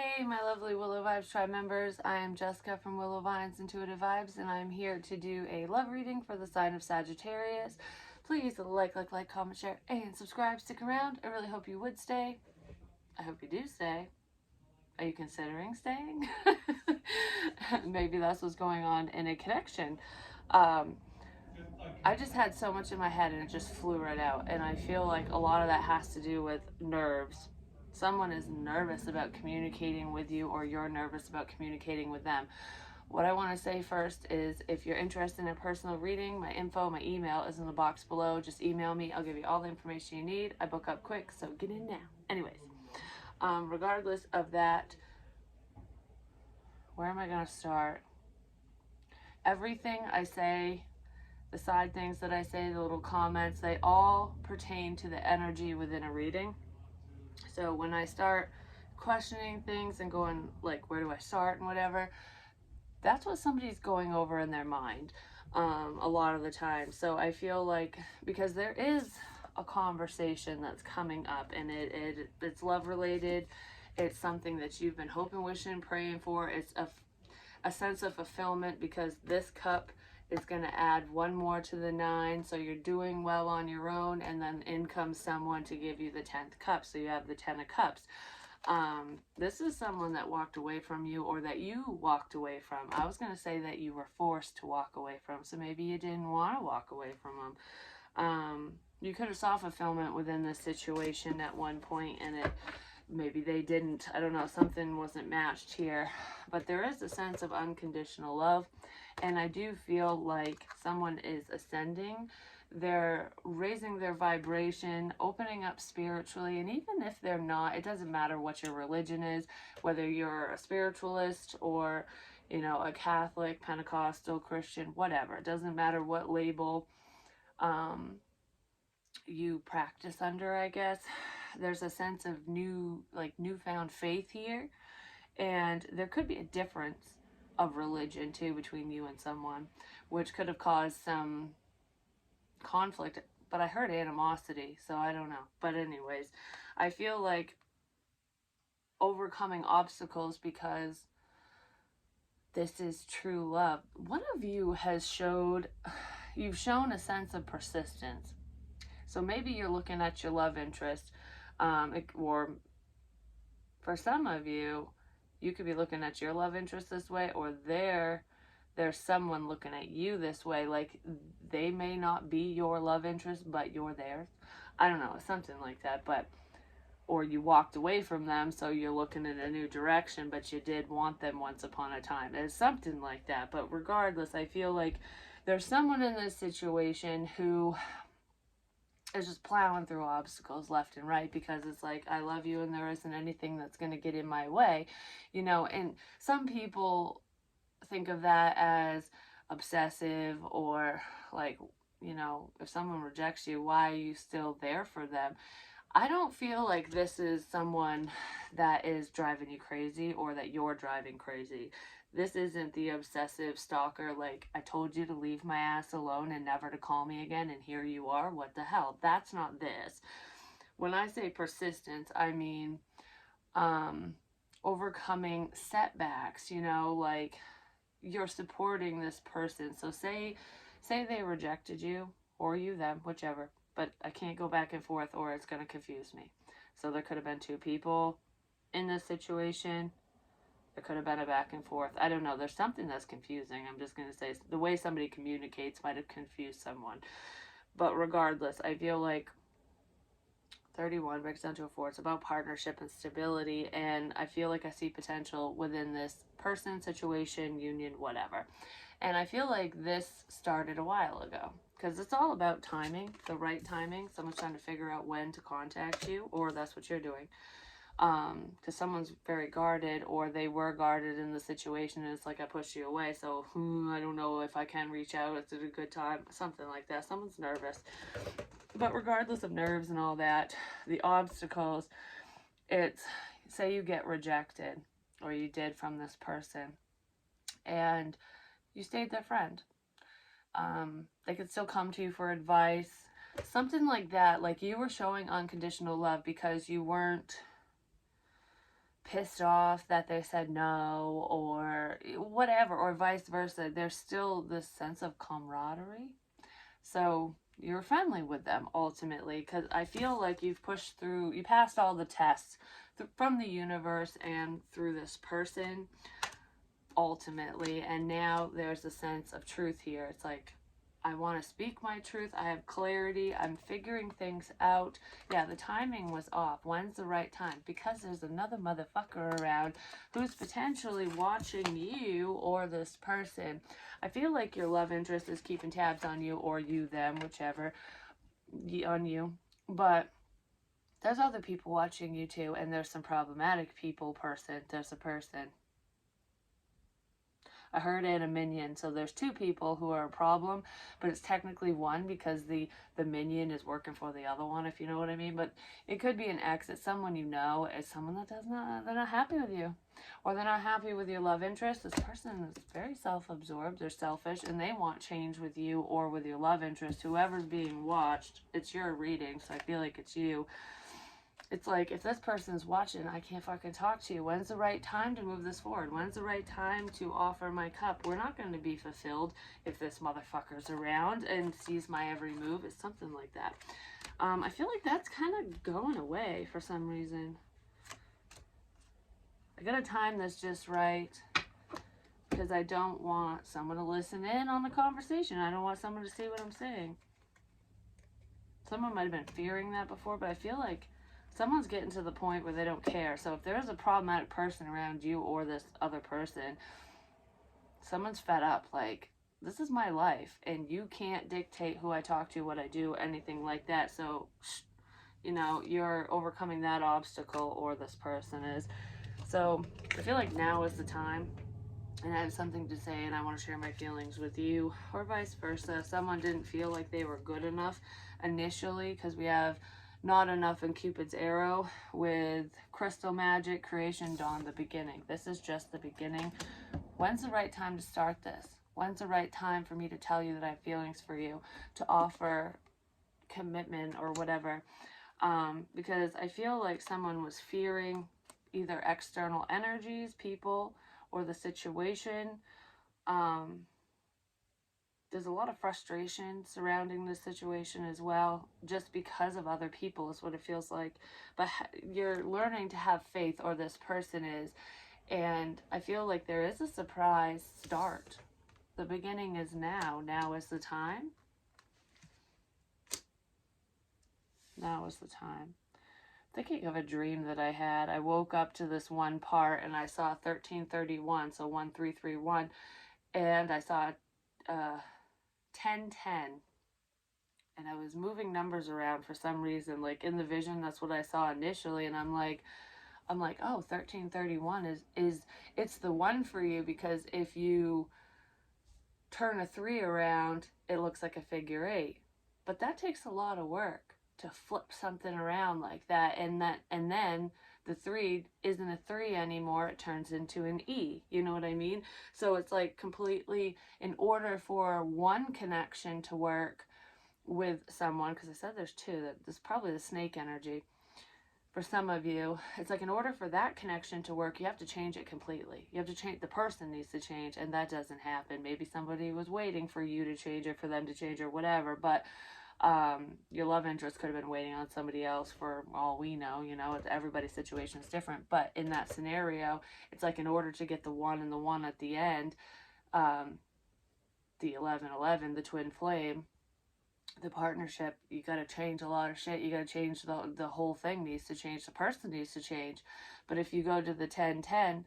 Hey, my lovely Willow Vibes Tribe members. I am Jessica from Willow Vines Intuitive Vibes, and I'm here to do a love reading for the sign of Sagittarius. Please like, comment, share, and subscribe. Stick around. I really hope you would stay. I hope you do stay. Are you considering staying? Maybe that's what's going on in a connection. I just had so much in my head and it just flew right out. And I feel like a lot of that has to do with nerves. Someone is nervous about communicating with you, or you're nervous about communicating with them. What I want to say first is, if you're interested in a personal reading, my info, my email is in the box below. Just email me. I'll give you all the information you need. I book up quick, so get in now. Anyways, regardless of that, where am I going to start? Everything I say, the side things that I say, the little comments, they all pertain to the energy within a reading. So when I start questioning things and going like, where do I start and whatever, that's what somebody's going over in their mind a lot of the time. So I feel like, because there is a conversation that's coming up, and it's love related, it's something that you've been hoping, wishing, praying for. It's a sense of fulfillment, because this cup is going to add one more to the 9, so you're doing well on your own, and then in comes someone to give you the 10th cup, so you have the 10 of cups. This is someone that walked away from you, or that you walked away from. I was going to say that you were forced to walk away from, so maybe you didn't want to walk away from them. You could have saw fulfillment within this situation at one point, and maybe they didn't. I don't know, something wasn't matched here. But there is a sense of unconditional love, and I do feel like someone is ascending. They're raising their vibration, opening up spiritually, and even if they're not, it doesn't matter what your religion is, whether you're a spiritualist or, a Catholic, Pentecostal, Christian, whatever. It doesn't matter what label you practice under, I guess. There's a sense of newfound faith here, and there could be a difference of religion too between you and someone, which could have caused some conflict. But I heard animosity, so I don't know. But anyways, I feel like overcoming obstacles, because this is true love. One of you has you've shown a sense of persistence. So maybe you're looking at your love interest, or for some of you, you could be looking at your love interest this way, or there's someone looking at you this way. Like, they may not be your love interest, but you're theirs. I don't know, something like that. But, or you walked away from them, so you're looking in a new direction, but you did want them once upon a time. It's something like that. But regardless, I feel like there's someone in this situation who is just plowing through obstacles left and right, because it's like, I love you and there isn't anything that's going to get in my way, and some people think of that as obsessive, or like, if someone rejects you, why are you still there for them? I don't feel like this is someone that is driving you crazy, or that you're driving crazy. This isn't the obsessive stalker, like, I told you to leave my ass alone and never to call me again, and here you are. What the hell? That's not this. When I say persistence, I mean overcoming setbacks, like, you're supporting this person. So say they rejected you, or you them, whichever. But I can't go back and forth, or it's going to confuse me. So there could have been two people in this situation. There could have been a back and forth. I don't know. There's something that's confusing. I'm just going to say the way somebody communicates might have confused someone. But regardless, I feel like 31 breaks down to a 4. It's about partnership and stability. And I feel like I see potential within this person, situation, union, whatever. And I feel like this started a while ago, because it's all about timing, the right timing. Someone's trying to figure out when to contact you, or that's what you're doing. Because someone's very guarded, or they were guarded in the situation, and it's like, I pushed you away, so I don't know if I can reach out. It's a good time, something like that. Someone's nervous. But regardless of nerves and all that, the obstacles, it's, say you get rejected, or you did, from this person, and you stayed their friend. They could still come to you for advice, something like that. Like, you were showing unconditional love because you weren't pissed off that they said no or whatever, or vice versa. There's still this sense of camaraderie. So you're friendly with them ultimately, because I feel like you've pushed through, you passed all the tests from the universe and through this person ultimately, and now there's a sense of truth here. It's like, I want to speak my truth. I have clarity. I'm figuring things out. Yeah, the timing was off. When's the right time? Because there's another motherfucker around who's potentially watching you or this person. I feel like your love interest is keeping tabs on you, or you, them, whichever, on you. But there's other people watching you too, and there's some problematic people, there's a person. I heard and a minion, so there's two people who are a problem, but it's technically one because the minion is working for the other one, if you know what I mean. But it could be an ex. It's someone you know. It's someone that they're not happy with you, or they're not happy with your love interest. This person is very self-absorbed. They're selfish, and they want change with you or with your love interest. Whoever's being watched, it's your reading, so I feel like it's you. It's like, if this person's watching, I can't fucking talk to you. When's the right time to move this forward? When's the right time to offer my cup? We're not going to be fulfilled if this motherfucker's around and sees my every move. It's something like that. I feel like that's kind of going away for some reason. I gotta time this just right, because I don't want someone to listen in on the conversation. I don't want someone to see what I'm saying. Someone might have been fearing that before, but I feel like someone's getting to the point where they don't care. So if there's a problematic person around you or this other person, someone's fed up. Like, this is my life, and you can't dictate who I talk to, what I do, anything like that. So, you know, you're overcoming that obstacle, or this person is. So I feel like now is the time, and I have something to say, and I want to share my feelings with you, or vice versa. Someone didn't feel like they were good enough initially, because we have not enough in Cupid's arrow with crystal magic, creation, dawn, the beginning. This is just the beginning. When's the right time to start this? When's the right time for me to tell you that I have feelings for you, to offer commitment or whatever? Because I feel like someone was fearing either external energies, people, or the situation. There's a lot of frustration surrounding this situation as well, just because of other people is what it feels like. But you're learning to have faith, or this person is, and I feel like there is a surprise start. The beginning is now. Now is the time. Now is the time. Thinking of a dream that I had. I woke up to this one part and I saw 1331, so 1331, and I saw 1010, and I was moving numbers around for some reason. Like, in the vision, that's what I saw initially, and I'm like, oh, 1331 is it's the one for you, because if you turn a 3 around, it looks like a figure 8. But that takes a lot of work to flip something around like that, and then the 3 isn't a 3 anymore, it turns into an E. You know what I mean? So it's like, completely, in order for one connection to work with someone, because I said there's two, that this is probably the snake energy for some of you. It's like, in order for that connection to work, you have to change it completely. You have to change, the person needs to change, and that doesn't happen. Maybe somebody was waiting for you to change, or for them to change, or whatever, but your love interest could have been waiting on somebody else, for all we know. You know, everybody's situation is different, but in that scenario, it's like, in order to get the 1 and the 1 at the end, the 1111, the twin flame, the partnership, you got to change a lot of shit. You got to change the whole thing needs to change. The person needs to change. But if you go to the 1010,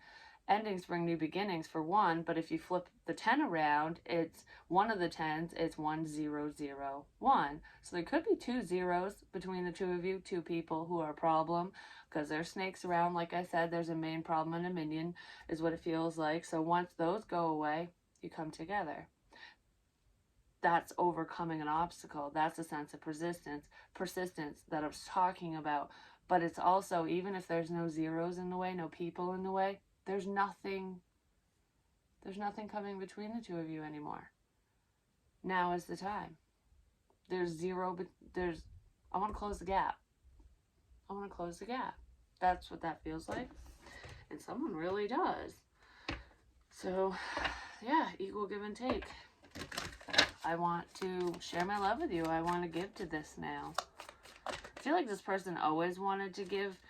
endings bring new beginnings for one. But if you flip the 10 around, it's one of the 10s, it's 1001. So there could be 2 zeros between the two of you, two people who are a problem, because there's snakes around. Like I said, there's a main problem and a minion, is what it feels like. So once those go away, you come together. That's overcoming an obstacle. That's a sense of persistence that I was talking about. But it's also, even if there's no zeros in the way, no people in the way, there's nothing coming between the two of you anymore. Now is the time. There's zero, but I want to close the gap. I want to close the gap. That's what that feels like. And someone really does. So, yeah, equal give and take. I want to share my love with you. I want to give to this now. I feel like this person always wanted to give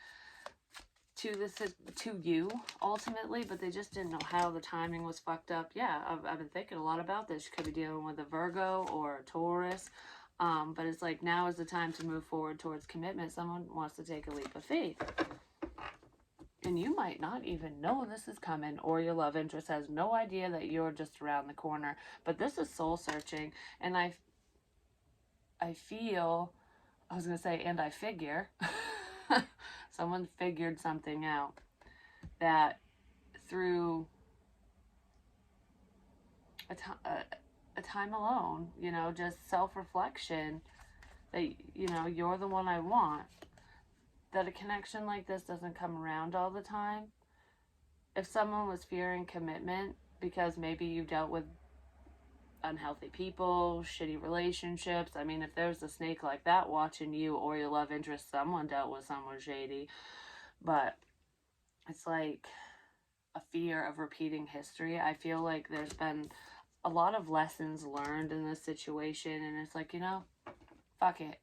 to you ultimately, but they just didn't know how. The timing was fucked up. Yeah, I've been thinking a lot about this. You could be dealing with a Virgo or a Taurus. But it's like now is the time to move forward towards commitment. Someone wants to take a leap of faith. And you might not even know this is coming, or your love interest has no idea that you're just around the corner. But this is soul searching, and I feel, I was going to say, and I figure, someone figured something out, that through a time alone, you know, just self-reflection, that, you know, you're the one I want. That a connection like this doesn't come around all the time. If someone was fearing commitment because maybe you dealt with unhealthy people, shitty relationships, I mean, if there's a snake like that watching you or your love interest, someone dealt with someone shady. But it's like a fear of repeating history. I feel like there's been a lot of lessons learned in this situation, and it's like, you know, fuck it.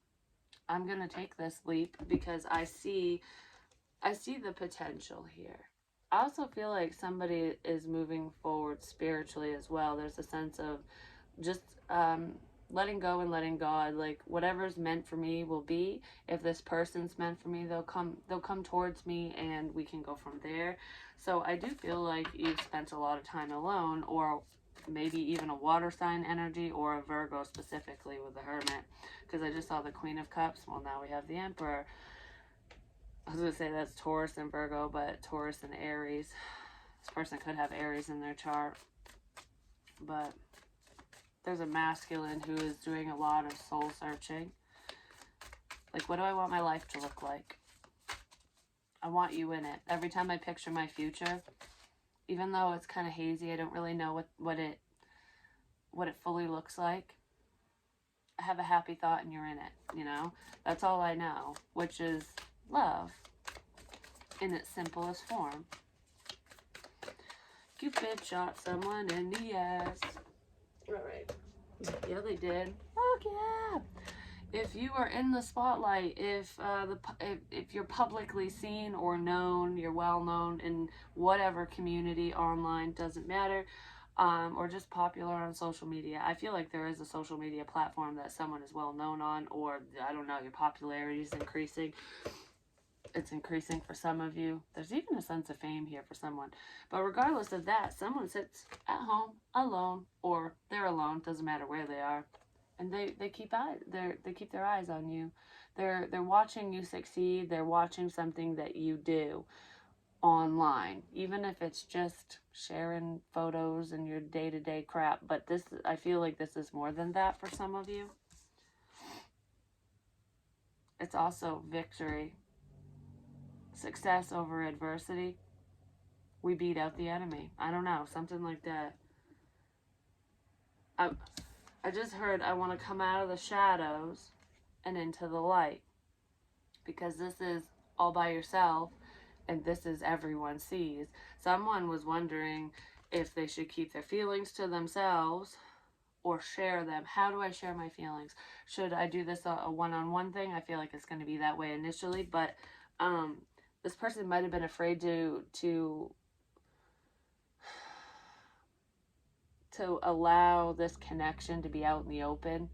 I'm going to take this leap because I see the potential here. I also feel like somebody is moving forward spiritually as well. There's a sense of just letting go and letting God. Like, whatever's meant for me will be. If this person's meant for me, they'll come towards me, and we can go from there. So I do feel like you've spent a lot of time alone, or maybe even a water sign energy, or a Virgo specifically with the Hermit, because I just saw the Queen of Cups. Well, now we have the Emperor. I was going to say that's Taurus and Virgo, but Taurus and Aries. This person could have Aries in their chart. But there's a masculine who is doing a lot of soul searching. Like, what do I want my life to look like? I want you in it. Every time I picture my future, even though it's kind of hazy, I don't really know what it fully looks like. I have a happy thought and you're in it, you know? That's all I know, which is love in its simplest form. Cupid shot someone in the ass. Alright. Yeah, they did. Oh, yeah. If you are in the spotlight, if you're publicly seen or known, you're well known in whatever community, online, doesn't matter, or just popular on social media. I feel like there is a social media platform that someone is well known on, or I don't know, your popularity is increasing. It's increasing for some of you. There's even a sense of fame here for someone. But regardless of that, someone sits at home alone, or they're alone, doesn't matter where they are. And they keep their eyes on you. They're watching you succeed. They're watching something that you do online, even if it's just sharing photos and your day-to-day crap. But this, I feel like this is more than that for some of you. It's also victory, success over adversity. We beat out the enemy. I don't know, something like that. I just heard I want to come out of the shadows and into the light, because this is all by yourself, and this is everyone sees. Someone was wondering if they should keep their feelings to themselves or share them. How do I share my feelings? Should I do this a one-on-one thing? I feel like it's going to be that way initially, but this person might have been afraid to allow this connection to be out in the open.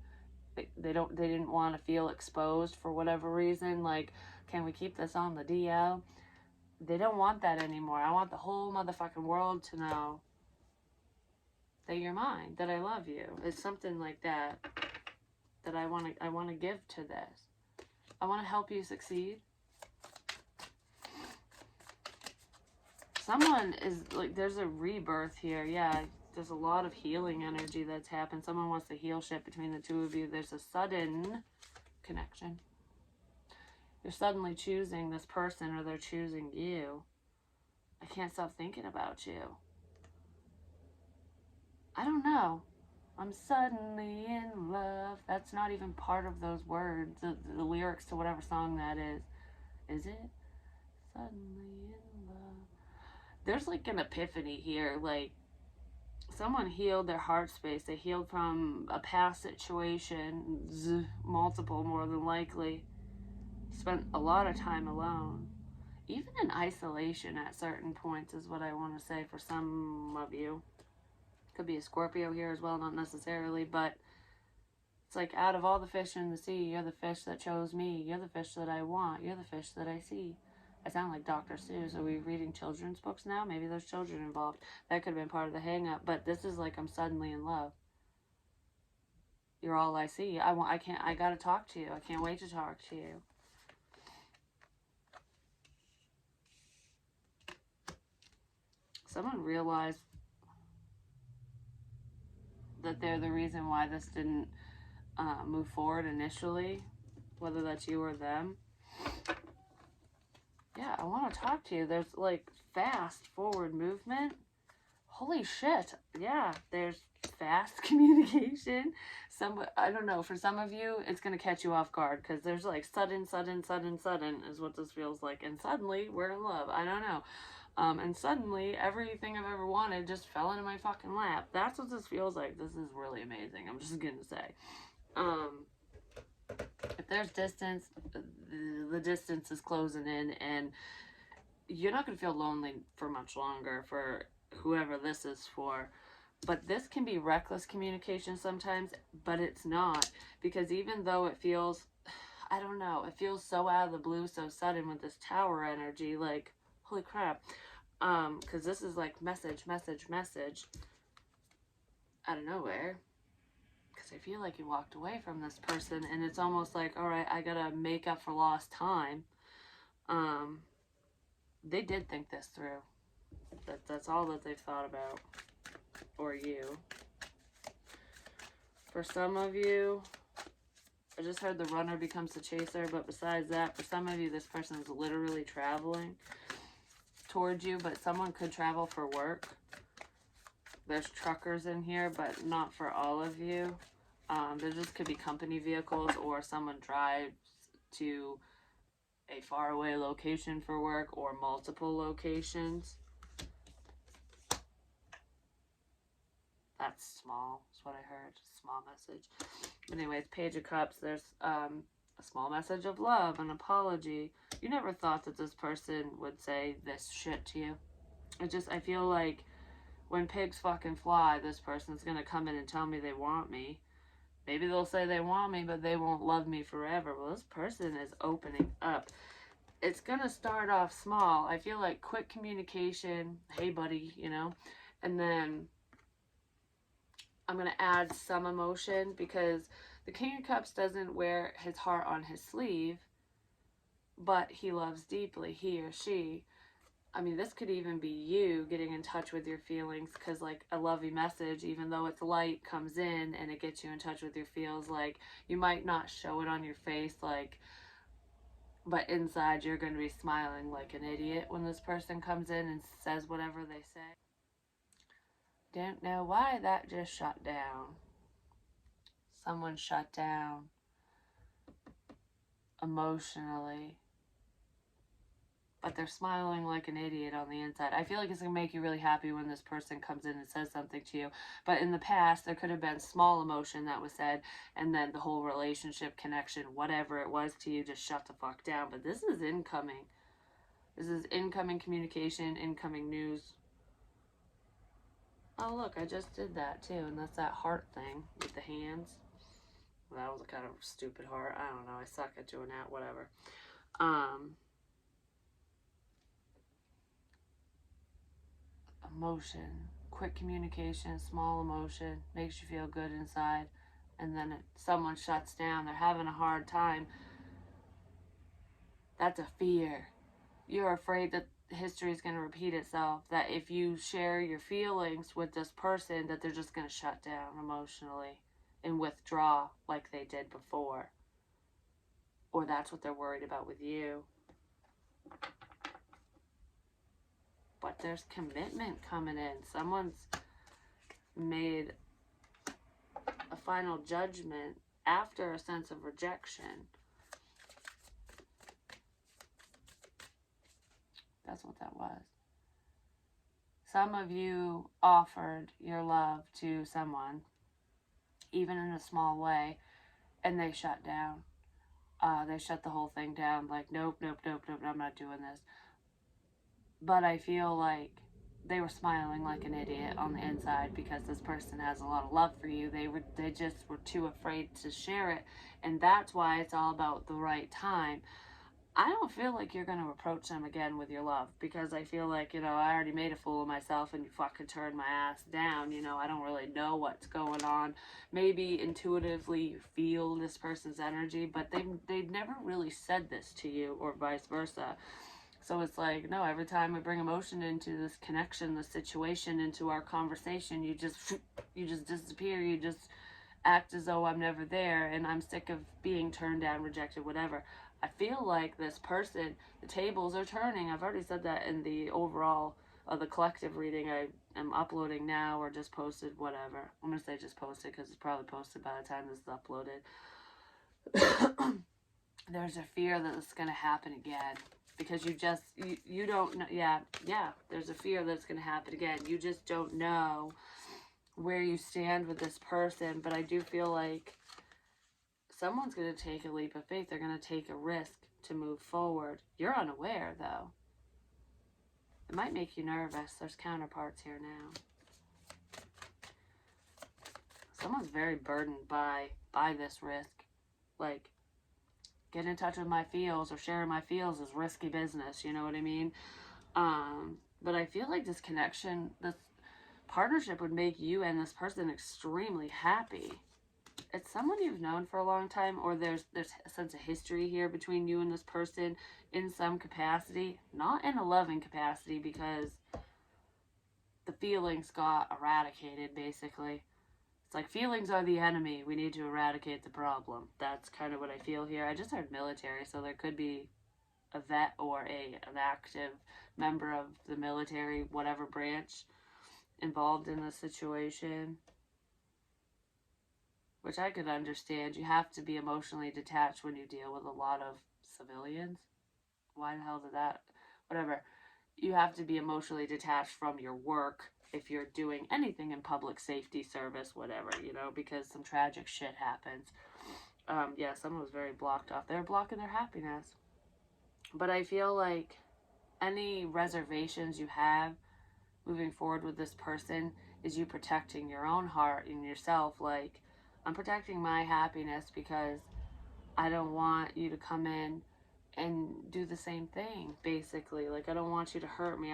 They didn't want to feel exposed for whatever reason. Like, can we keep this on the DL? They don't want that anymore. I want the whole motherfucking world to know that you're mine, that I love you. It's something like that I want to give to this. I want to help you succeed. Someone is like, there's a rebirth here. Yeah, there's a lot of healing energy that's happened. Someone wants to heal shit between the two of you. There's a sudden connection. You're suddenly choosing this person, or they're choosing you. I can't stop thinking about you. I don't know. I'm suddenly in love. That's not even part of those words, the lyrics to whatever song that is. Is it? Suddenly in love. there's like an epiphany here. Like, someone healed their heart space. They healed from a past situation, multiple more than likely. Spent a lot of time alone. Even in isolation at certain points is what I want to say for some of you. Could be a Scorpio here as well, not necessarily, but it's like, out of all the fish in the sea, you're the fish that chose me. You're the fish that I want. You're the fish that I see. I sound like Dr. Seuss. Are we reading children's books now? Maybe there's children involved. That could have been part of the hang-up, but this is like I'm suddenly in love. You're all I see. I gotta talk to you. I can't wait to talk to you. Someone realized that they're the reason why this didn't move forward initially, whether that's you or them. Yeah, I want to talk to you. There's like fast forward movement. Holy shit. Yeah, there's fast communication. I don't know, for some of you, it's going to catch you off guard because there's like sudden is what this feels like. And suddenly, we're in love. I don't know. And suddenly, everything I've ever wanted just fell into my fucking lap. That's what this feels like. This is really amazing. I'm just going to say. If there's distance, the distance is closing in, and you're not going to feel lonely for much longer for whoever this is for. But this can be reckless communication sometimes, but it's not. Because even though it feels, I don't know, it feels so out of the blue, so sudden with this tower energy, like, holy crap. Because this is like message out of nowhere. Because I feel like you walked away from this person, and it's almost like, all right, I gotta make up for lost time. They did think this through. That's all that they've thought about. Or you. For some of you, I just heard the runner becomes the chaser, but besides that, for some of you, this person is literally traveling towards you, but someone could travel for work. There's truckers in here, but not for all of you. There just could be company vehicles, or someone drives to a faraway location for work, or multiple locations. That's small, is what I heard. Small message. Anyways, Page of Cups, there's a small message of love, an apology. You never thought that this person would say this shit to you. I feel like when pigs fucking fly, this person's gonna come in and tell me they want me. Maybe they'll say they want me, but they won't love me forever. Well, this person is opening up. It's gonna start off small. I feel like quick communication, hey buddy, you know, and then I'm going to add some emotion, because the King of Cups doesn't wear his heart on his sleeve, but he loves deeply, he or she. I mean, this could even be you getting in touch with your feelings, because like a lovey message, even though it's light, comes in and it gets you in touch with your feels. Like, you might not show it on your face, like, but inside you're going to be smiling like an idiot when this person comes in and says whatever they say. Don't know why that just shut down. Someone shut down emotionally, but they're smiling like an idiot on the inside. I feel like it's going to make you really happy when this person comes in and says something to you. But in the past, there could have been small emotion that was said, and then the whole relationship, connection, whatever it was to you, just shut the fuck down. But this is incoming. This is incoming communication, incoming news. Oh, look, I just did that too, and that's that heart thing with the hands. Well, that was a kind of stupid heart. I don't know. I suck at doing that. Whatever. Emotion. Quick communication, small emotion, makes you feel good inside. And then someone shuts down. They're having a hard time. That's a fear. You're afraid that history is going to repeat itself. That if you share your feelings with this person, that they're just going to shut down emotionally and withdraw like they did before. Or that's what they're worried about with you. But there's commitment coming in. Someone's made a final judgment after a sense of rejection. That's what that was. Some of you offered your love to someone, even in a small way, and they shut down. They shut the whole thing down, like, nope, nope, nope, nope, I'm not doing this. But I feel like they were smiling like an idiot on the inside because this person has a lot of love for you. They just were too afraid to share it, and that's why it's all about the right time. I don't feel like you're going to approach them again with your love, because I feel like, I already made a fool of myself and you fucking turned my ass down. I don't really know what's going on. Maybe intuitively you feel this person's energy, but they've never really said this to you, or vice versa. So it's like, no, every time I bring emotion into this connection, this situation, into our conversation, you just disappear. You just act as though I'm never there, and I'm sick of being turned down, rejected, whatever. I feel like this person, the tables are turning. I've already said that in the overall of the collective reading I am uploading now, or just posted, whatever. I'm going to say just posted because it's probably posted by the time this is uploaded. There's a fear that it's going to happen again. Because you don't know. Yeah, there's a fear that it's going to happen again. You just don't know where you stand with this person. But I do feel like someone's going to take a leap of faith. They're going to take a risk to move forward. You're unaware, though. It might make you nervous. There's counterparts here now. Someone's very burdened by this risk. Like, getting in touch with my feels or sharing my feels is risky business. You know what I mean? But I feel like this connection, this partnership would make you and this person extremely happy. It's someone you've known for a long time, or there's a sense of history here between you and this person in some capacity, not in a loving capacity, because the feelings got eradicated, basically. It's like, feelings are the enemy. We need to eradicate the problem. That's kind of what I feel here. I just heard military, so there could be a vet or an active member of the military, whatever branch, involved in the situation, which I could understand. You have to be emotionally detached when you deal with a lot of civilians. Why the hell did that? Whatever. You have to be emotionally detached from your work if you're doing anything in public safety service, whatever, because some tragic shit happens. Yeah, someone was very blocked off. They're blocking their happiness. But I feel like any reservations you have moving forward with this person is you protecting your own heart and yourself. Like, I'm protecting my happiness because I don't want you to come in and do the same thing, basically. Like, I don't want you to hurt me.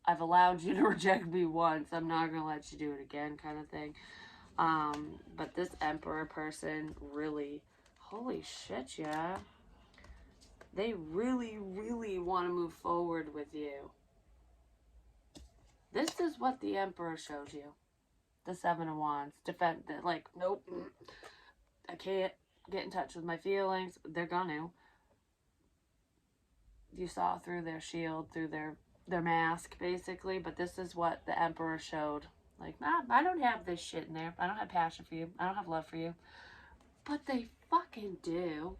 I've allowed you to reject me once. I'm not going to let you do it again, kind of thing. But this Emperor person really, holy shit, yeah. They really, really want to move forward with you. This is what the Emperor shows you. The Seven of Wands. Defend, like, nope. I can't get in touch with my feelings. They're gonna. You saw through their shield, through their mask, basically. But this is what the Emperor showed. Like, nah, I don't have this shit in there. I don't have passion for you. I don't have love for you. But they fucking do.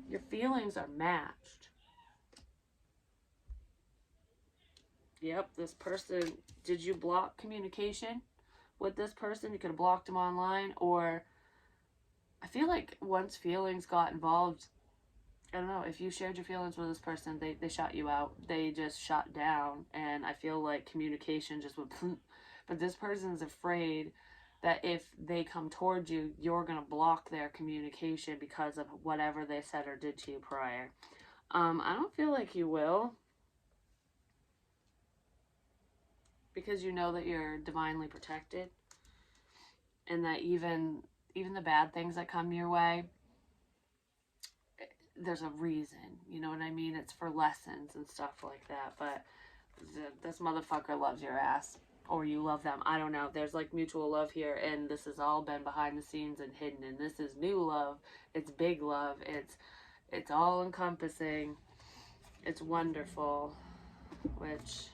Your feelings are matched. Yep, this person, did you block communication with this person? You could have blocked them online, or I feel like once feelings got involved, I don't know, if you shared your feelings with this person, they shut you out. They just shut down, and I feel like communication just went but this person's afraid that if they come towards you, you're going to block their communication because of whatever they said or did to you prior. I don't feel like you will, because you know that you're divinely protected, and that even the bad things that come your way, there's a reason. You know what I mean? It's for lessons and stuff like that. But this motherfucker loves your ass, or you love them. I don't know. There's like mutual love here, and this has all been behind the scenes and hidden. And this is new love. It's big love. It's all encompassing. It's wonderful. Which,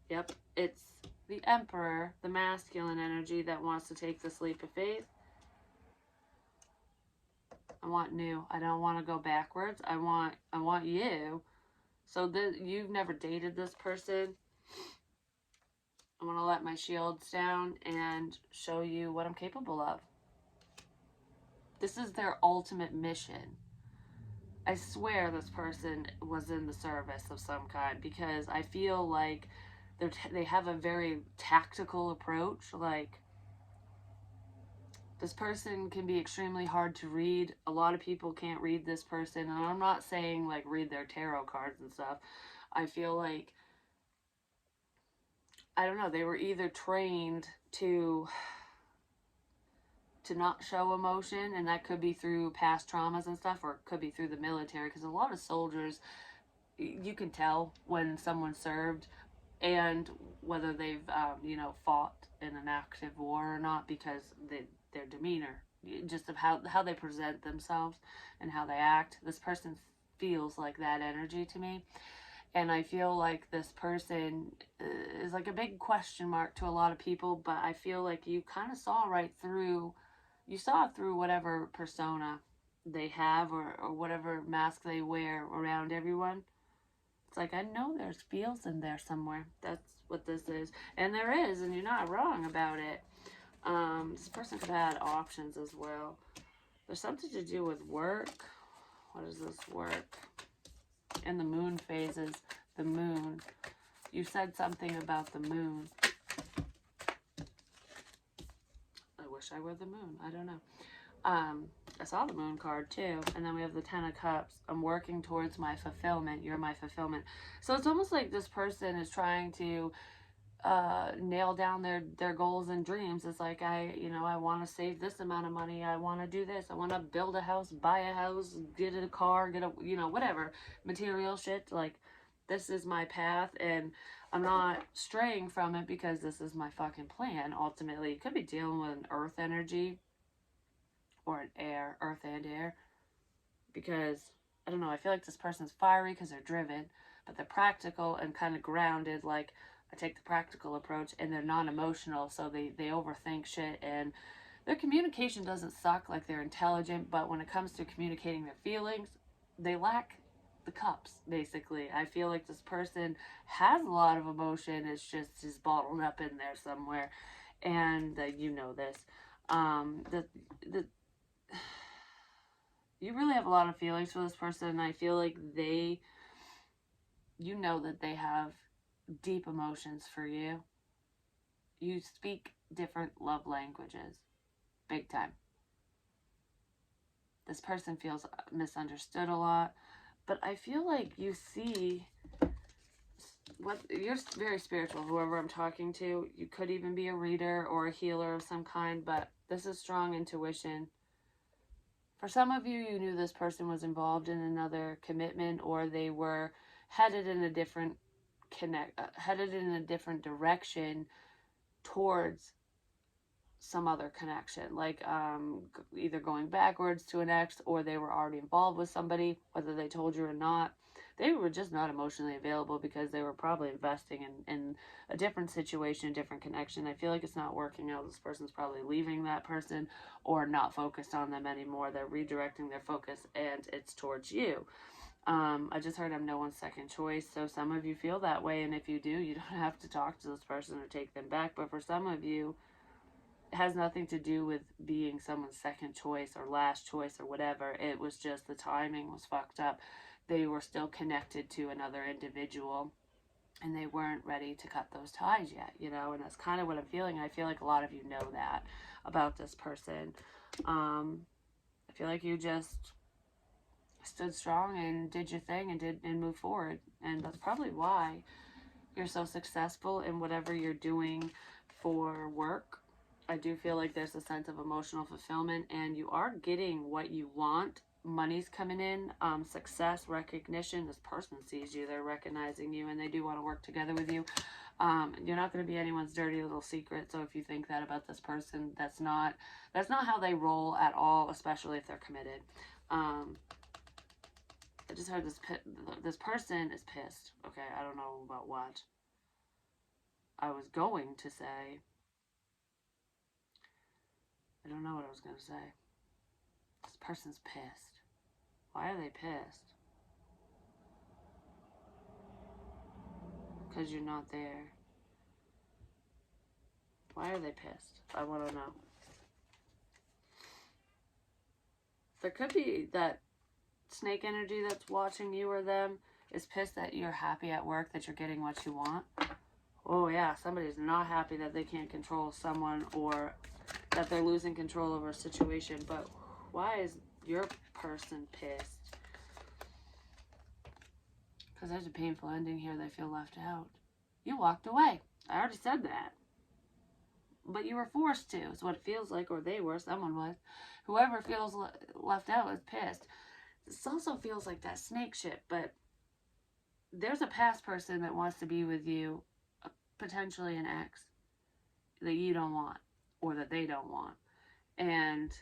yep, it's the Emperor, the masculine energy that wants to take this leap of faith. I want new. I don't want to go backwards. I want you. So you've never dated this person. I want to let my shields down and show you what I'm capable of. This is their ultimate mission. I swear this person was in the service of some kind, because I feel like they have a very tactical approach. Like, this person can be extremely hard to read. A lot of people can't read this person, and I'm not saying like read their tarot cards and stuff. I feel like, I don't know, they were either trained to not show emotion, and that could be through past traumas and stuff, or it could be through the military, because a lot of soldiers, you can tell when someone served and whether they've fought in an active war or not, because their demeanor, just of how they present themselves and how they act. This person feels like that energy to me, and I feel like this person is like a big question mark to a lot of people, but I feel like you kind of saw right through, you saw through whatever persona they have, or whatever mask they wear around everyone. It's like, I know there's feels in there somewhere. That's what this is. And there is, and you're not wrong about it. This person could have had options as well. There's something to do with work. What is this work? And the moon phases. The moon. You said something about the moon. I wish I were the moon. I don't know. I saw the moon card too, and then we have the 10 of Cups. I'm working towards my fulfillment. You're my fulfillment. So it's almost like this person is trying to nail down their goals and dreams. It's like, I want to save this amount of money. I want to do this. I want to build a house, buy a house, get a car, get a, whatever, material shit. Like, this is my path, and I'm not straying from it because this is my fucking plan. Ultimately, it could be dealing with an earth energy, or an air, earth and air, because I don't know, I feel like this person's fiery because they're driven, but they're practical and kind of grounded. Like, I take the practical approach, and they're non-emotional, so they overthink shit, and their communication doesn't suck. Like, they're intelligent, but when it comes to communicating their feelings, they lack the cups, basically. I feel like this person has a lot of emotion, it's just bottled up in there somewhere, and you know this. The You really have a lot of feelings for this person, and I feel like that they have deep emotions for you. You speak different love languages, big time. This person feels misunderstood a lot, but I feel like you see you're very spiritual, whoever I'm talking to. You could even be a reader or a healer of some kind, but this is strong intuition. For some of you, you knew this person was involved in another commitment, or they were headed in a different direction towards some other connection, like either going backwards to an ex, or they were already involved with somebody, whether they told you or not. They were just not emotionally available because they were probably investing in a different situation, a different connection. I feel like it's not working out. This person's probably leaving that person, or not focused on them anymore. They're redirecting their focus, and it's towards you. I just heard I'm no one's second choice, so some of you feel that way, and if you do, you don't have to talk to this person or take them back. But for some of you, it has nothing to do with being someone's second choice or last choice or whatever. It was just the timing was fucked up. They were still connected to another individual, and they weren't ready to cut those ties yet, and that's kind of what I'm feeling. I feel like a lot of you know that about this person. I feel like you just stood strong and did your thing and moved forward, and that's probably why you're so successful in whatever you're doing for work. I do feel like there's a sense of emotional fulfillment, and you are getting what you want. Money's coming in, success, recognition. This person sees you, they're recognizing you, and they do want to work together with you. You're not going to be anyone's dirty little secret. So if you think that about this person, that's not how they roll at all, especially if they're committed. I just heard this person is pissed. Okay, I don't know about what. I was going to say, I don't know what I was going to say. This person's pissed. Why are they pissed? Because you're not there. Why are they pissed? I want to know. There could be that snake energy that's watching you or them is pissed that you're happy at work, that you're getting what you want. Oh yeah, somebody's not happy that they can't control someone or that they're losing control over a situation. But why is your person pissed? Because there's a painful ending here. They feel left out. You walked away. I already said that. But you were forced to, is what it feels like, or they were, someone was. Whoever feels left out is pissed. This also feels like that snake shit, but there's a past person that wants to be with you, potentially an ex, that you don't want, or that they don't want. And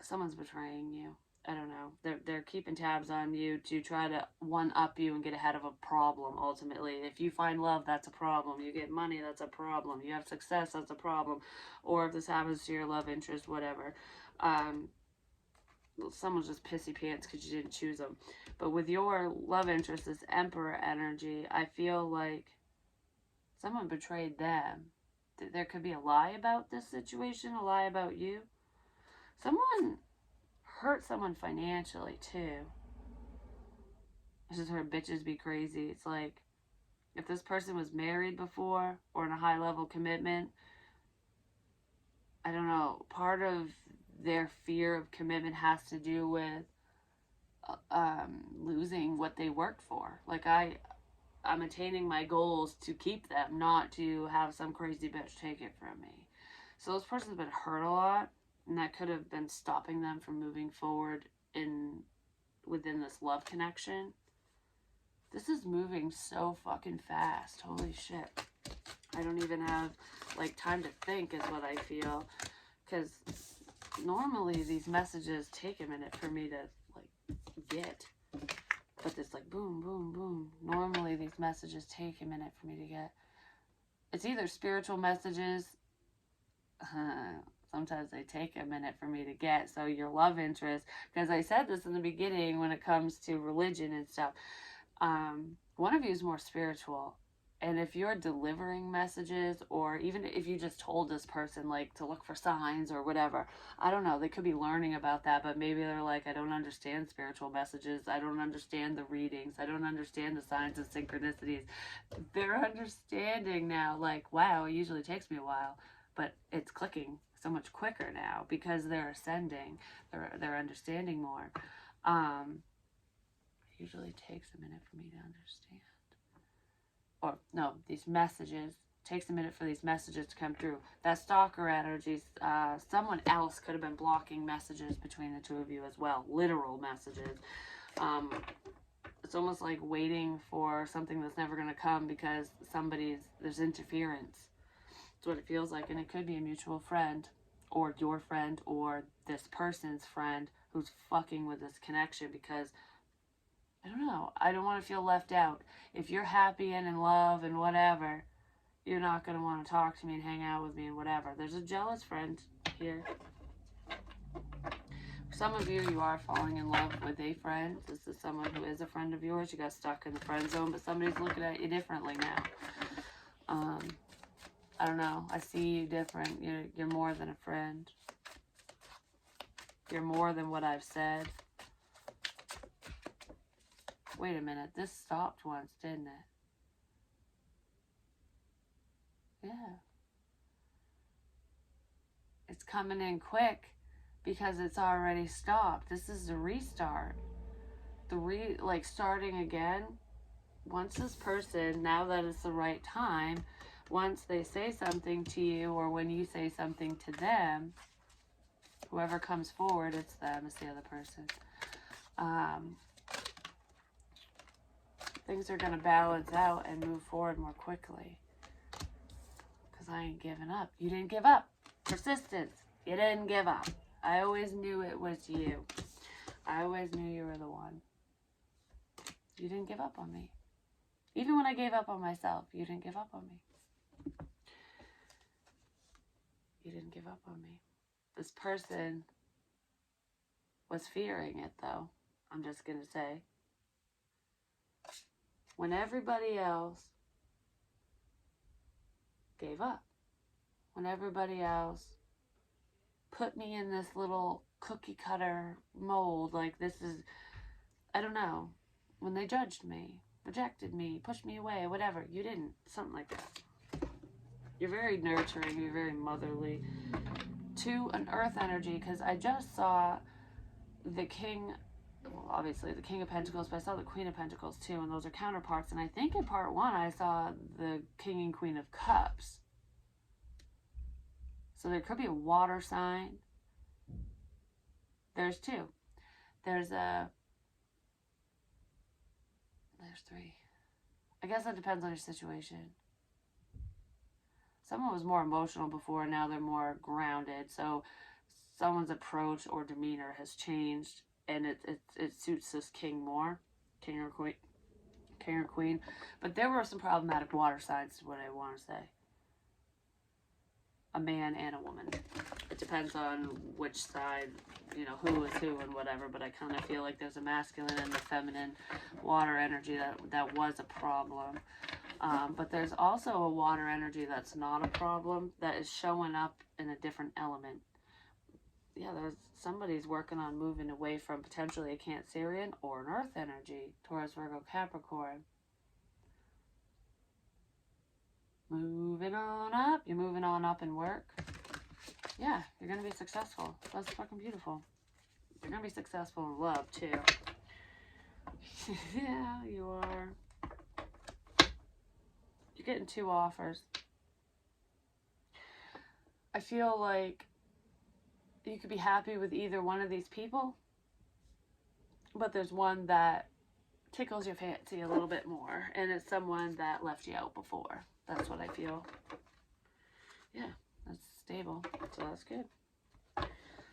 someone's betraying you. I don't know. They're keeping tabs on you to try to one-up you and get ahead of a problem, ultimately. If you find love, that's a problem. You get money, that's a problem. You have success, that's a problem. Or if this happens to your love interest, whatever. Someone's just pissy pants because you didn't choose them. But with your love interest, this Emperor energy, I feel like someone betrayed them. There could be a lie about this situation, a lie about you. Someone hurt someone financially too. I just heard bitches be crazy. It's like, if this person was married before or in a high level commitment, I don't know, part of their fear of commitment has to do with losing what they worked for. Like I'm attaining my goals to keep them, not to have some crazy bitch take it from me. So this person's been hurt a lot, and that could have been stopping them from moving forward within this love connection. This is moving so fucking fast. Holy shit. I don't even have like time to think is what I feel, because normally these messages take a minute for me to like get, but it's like boom boom boom. Normally these messages take a minute for me to get. It's either spiritual messages, sometimes they take a minute for me to get. So your love interest, because I said this in the beginning when it comes to religion and stuff, one of you is more spiritual. And if you're delivering messages, or even if you just told this person like to look for signs or whatever, I don't know, they could be learning about that, but maybe they're like, I don't understand spiritual messages, I don't understand the readings, I don't understand the signs and synchronicities. They're understanding now, like, wow, it usually takes me a while, but it's clicking so much quicker now because they're ascending, they're understanding more. It usually takes a minute for me to understand. Or no, these messages, takes a minute for these messages to come through. That stalker energy, someone else could have been blocking messages between the two of you as well, literal messages. It's almost like waiting for something that's never going to come because there's interference. That's what it feels like, and it could be a mutual friend, or your friend, or this person's friend who's fucking with this connection because I don't know. I don't want to feel left out. If you're happy and in love and whatever, you're not going to want to talk to me and hang out with me and whatever. There's a jealous friend here. For some of you, you are falling in love with a friend. This is someone who is a friend of yours. You got stuck in the friend zone, but somebody's looking at you differently now. I don't know. I see you different. You're more than a friend. You're more than what I've said. Wait a minute, this stopped once, didn't it? Yeah. It's coming in quick because it's already stopped. This is a restart. Like starting again. Once this person, now that it's the right time, once they say something to you or when you say something to them, whoever comes forward, it's them, it's the other person. Things are going to balance out and move forward more quickly. Because I ain't giving up. You didn't give up. Persistence. You didn't give up. I always knew it was you. I always knew you were the one. You didn't give up on me. Even when I gave up on myself, you didn't give up on me. You didn't give up on me. This person was fearing it, though. I'm just going to say. When everybody else gave up. When everybody else put me in this little cookie cutter mold, like this is, I don't know, when they judged me, rejected me, pushed me away, whatever, you didn't, something like that. You're very nurturing, you're very motherly. To an earth energy, because I just saw the king, well, obviously the King of Pentacles, but I saw the Queen of Pentacles too, and those are counterparts. And I think in part one I saw the King and Queen of Cups. So there could be a water sign. There's two. There's three. I guess that depends on your situation. Someone was more emotional before, and now they're more grounded. So someone's approach or demeanor has changed, and it suits this king more, king or queen. But there were some problematic water signs, is what I want to say. A man and a woman. It depends on which side, you know, who is who and whatever, but I kind of feel like there's a masculine and a feminine water energy that was a problem. But there's also a water energy that's not a problem, that is showing up in a different element. Yeah, somebody's working on moving away from potentially a Cancerian or an earth energy, Taurus, Virgo, Capricorn. Moving on up. You're moving on up in work. Yeah, you're going to be successful. That's fucking beautiful. You're going to be successful in love, too. Yeah, you are. You're getting 2 offers. I feel like you could be happy with either one of these people, but there's one that tickles your fancy a little bit more, and it's someone that left you out before. That's what I feel. Yeah, that's stable, so that's good.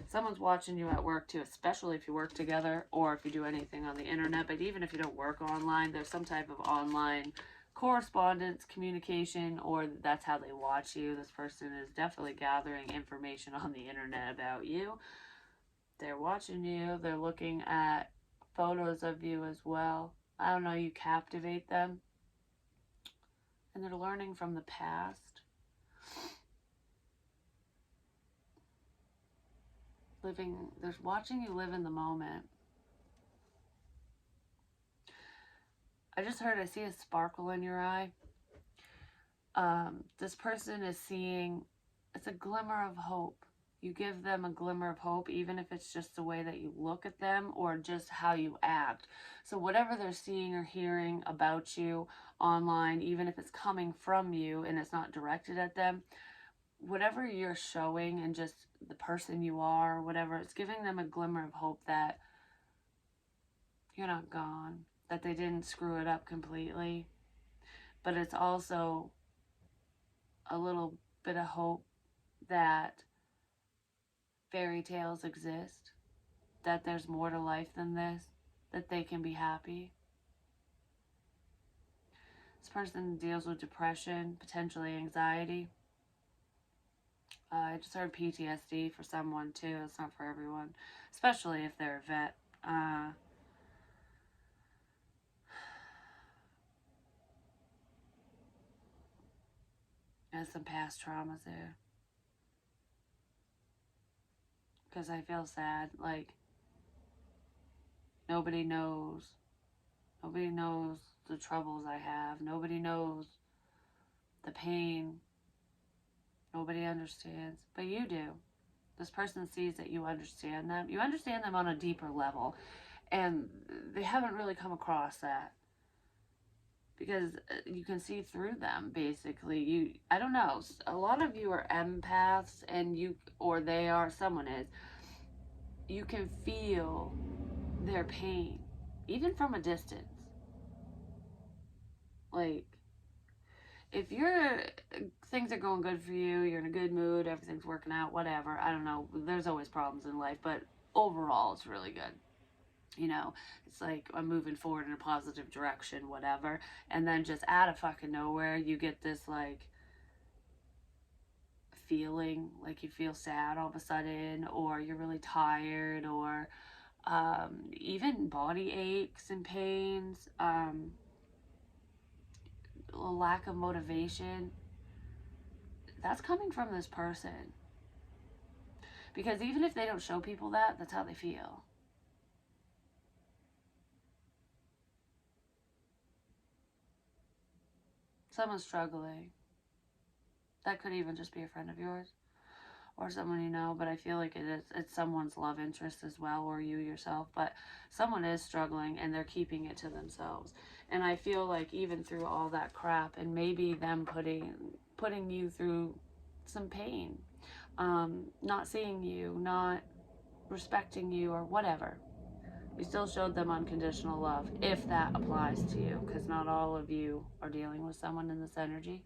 Someone's watching you at work too, especially if you work together or if you do anything on the internet. But even if you don't work online, there's some type of online correspondence, communication, or that's how they watch you. This person is definitely gathering information on the internet about you. They're watching you. They're looking at photos of you as well. I don't know, you captivate them. And they're learning from the past. They're watching you live in the moment. I see a sparkle in your eye. This person is seeing, it's a glimmer of hope. You give them a glimmer of hope, even if it's just the way that you look at them or just how you act. So whatever they're seeing or hearing about you online, even if it's coming from you and it's not directed at them, whatever you're showing and just the person you are, whatever, it's giving them a glimmer of hope that you're not gone, that they didn't screw it up completely. But it's also a little bit of hope that fairy tales exist, that there's more to life than this, that they can be happy. This person deals with depression, potentially anxiety. I just heard PTSD for someone too. It's not for everyone, especially if they're a vet. There's some past traumas there. Because I feel sad. Like, nobody knows. Nobody knows the troubles I have. Nobody knows the pain. Nobody understands. But you do. This person sees that you understand them. You understand them on a deeper level. And they haven't really come across that. Because you can see through them, basically. I don't know. A lot of you are empaths, and someone is. You can feel their pain, even from a distance. Like, if things are going good for you, you're in a good mood, everything's working out, whatever, I don't know, there's always problems in life, but overall it's really good. You know, it's like I'm moving forward in a positive direction, whatever, and then just out of fucking nowhere, you get this, like, feeling, like you feel sad all of a sudden, or you're really tired, or even body aches and pains, a lack of motivation. that's coming from this person. Because even if they don't show people that, that's how they feel. Someone's struggling. That could even just be a friend of yours or someone you know, but I feel like it's someone's love interest as well, or you yourself. But someone is struggling and they're keeping it to themselves. And I feel like even through all that crap, and maybe them putting you through some pain, not seeing you, not respecting you, or whatever, you still showed them unconditional love, if that applies to you, because not all of you are dealing with someone in this energy.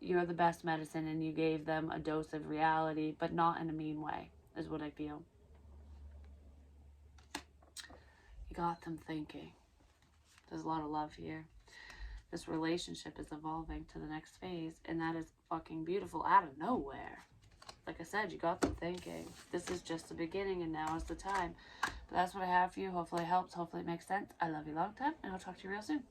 You're the best medicine, and you gave them a dose of reality, but not in a mean way, is what I feel. You got them thinking. There's a lot of love here. This relationship is evolving to the next phase, and that is fucking beautiful out of nowhere. Like I said, you got them thinking. This is just the beginning, and now is the time. But that's what I have for you. Hopefully it helps. Hopefully it makes sense. I love you long time, and I'll talk to you real soon.